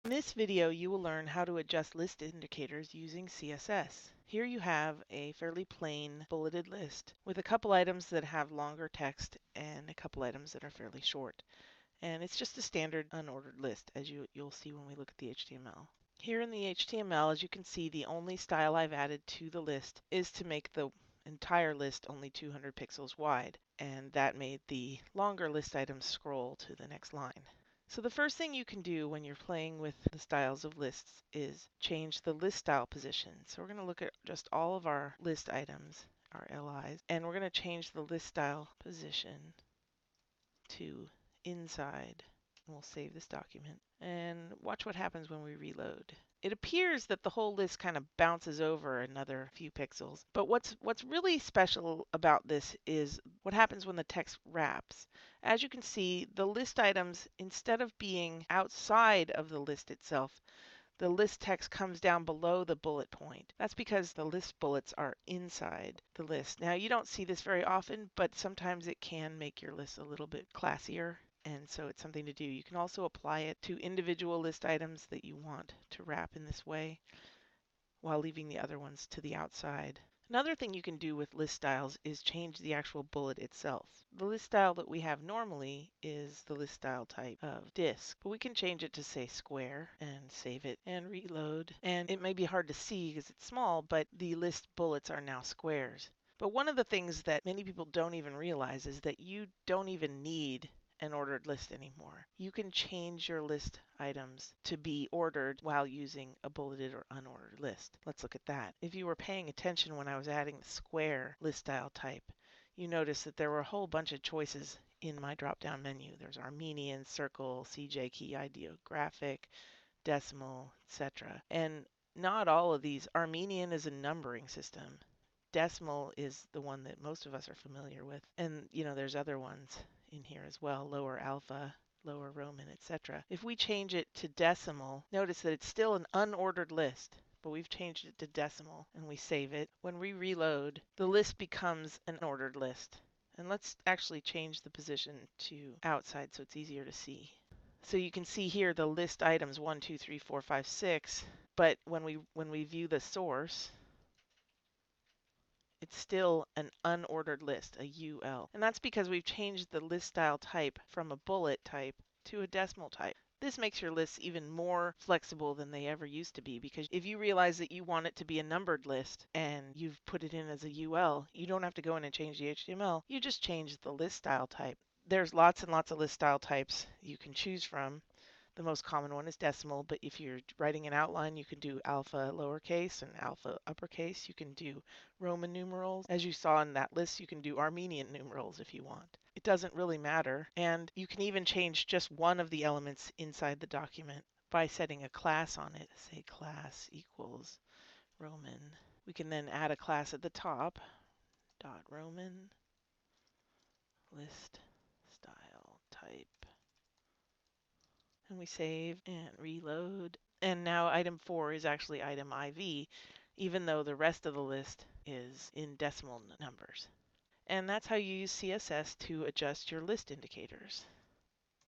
In this video, you will learn how to adjust list indicators using CSS. Here you have a fairly plain bulleted list with a couple items that have longer text and a couple items that are fairly short. And it's just a standard unordered list, as you'll see when we look at the HTML. Here in the HTML, as you can see, the only style I've added to the list is to make the entire list only 200 pixels wide, and that made the longer list items scroll to the next line. So the first thing you can do when you're playing with the styles of lists is change the list style position. So we're going to look at just all of our list items, our LIs, and we're going to change the list style position to inside. And we'll save this document and watch what happens when we reload. It appears that the whole list kind of bounces over another few pixels, but what's really special about this is what happens when the text wraps. As you can see, the list items, instead of being outside of the list itself, the list text comes down below the bullet point. That's because the list bullets are inside the list. Now, you don't see this very often, but sometimes it can make your list a little bit classier. And so it's something to do. You can also apply it to individual list items that you want to wrap in this way while leaving the other ones to the outside. Another thing you can do with list styles is change the actual bullet itself. The list style that we have normally is the list style type of disk, but we can change it to say square and save it and reload. And it may be hard to see because it's small, but the list bullets are now squares. But one of the things that many people don't even realize is that you don't even need an ordered list anymore. You can change your list items to be ordered while using a bulleted or unordered list. Let's look at that. If you were paying attention when I was adding the square list style type, you notice that there were a whole bunch of choices in my drop-down menu. There's Armenian, circle, CJ key, ideographic, decimal, etc. And not all of these. Armenian is a numbering system. Decimal is the one that most of us are familiar with. And there's other ones in here as well, lower alpha, lower Roman, etc. If we change it to decimal, notice that it's still an unordered list, but we've changed it to decimal and we save it. When we reload, the list becomes an ordered list. And let's actually change the position to outside so it's easier to see. So you can see here the list items 1, 2, 3, 4, 5, 6, but when we view the source, it's still an unordered list, a UL. And that's because we've changed the list style type from a bullet type to a decimal type. This makes your lists even more flexible than they ever used to be, because if you realize that you want it to be a numbered list and you've put it in as a UL, you don't have to go in and change the HTML. You just change the list style type. There's lots and lots of list style types you can choose from. The most common one is decimal, but if you're writing an outline, you can do alpha lowercase and alpha uppercase. You can do Roman numerals. As you saw in that list, you can do Armenian numerals if you want. It doesn't really matter. And you can even change just one of the elements inside the document by setting a class on it. Say class equals Roman. We can then add a class at the top, dot Roman, list style type. And we save and reload. And now item 4 is actually item IV, even though the rest of the list is in decimal numbers. And that's how you use CSS to adjust your list indicators.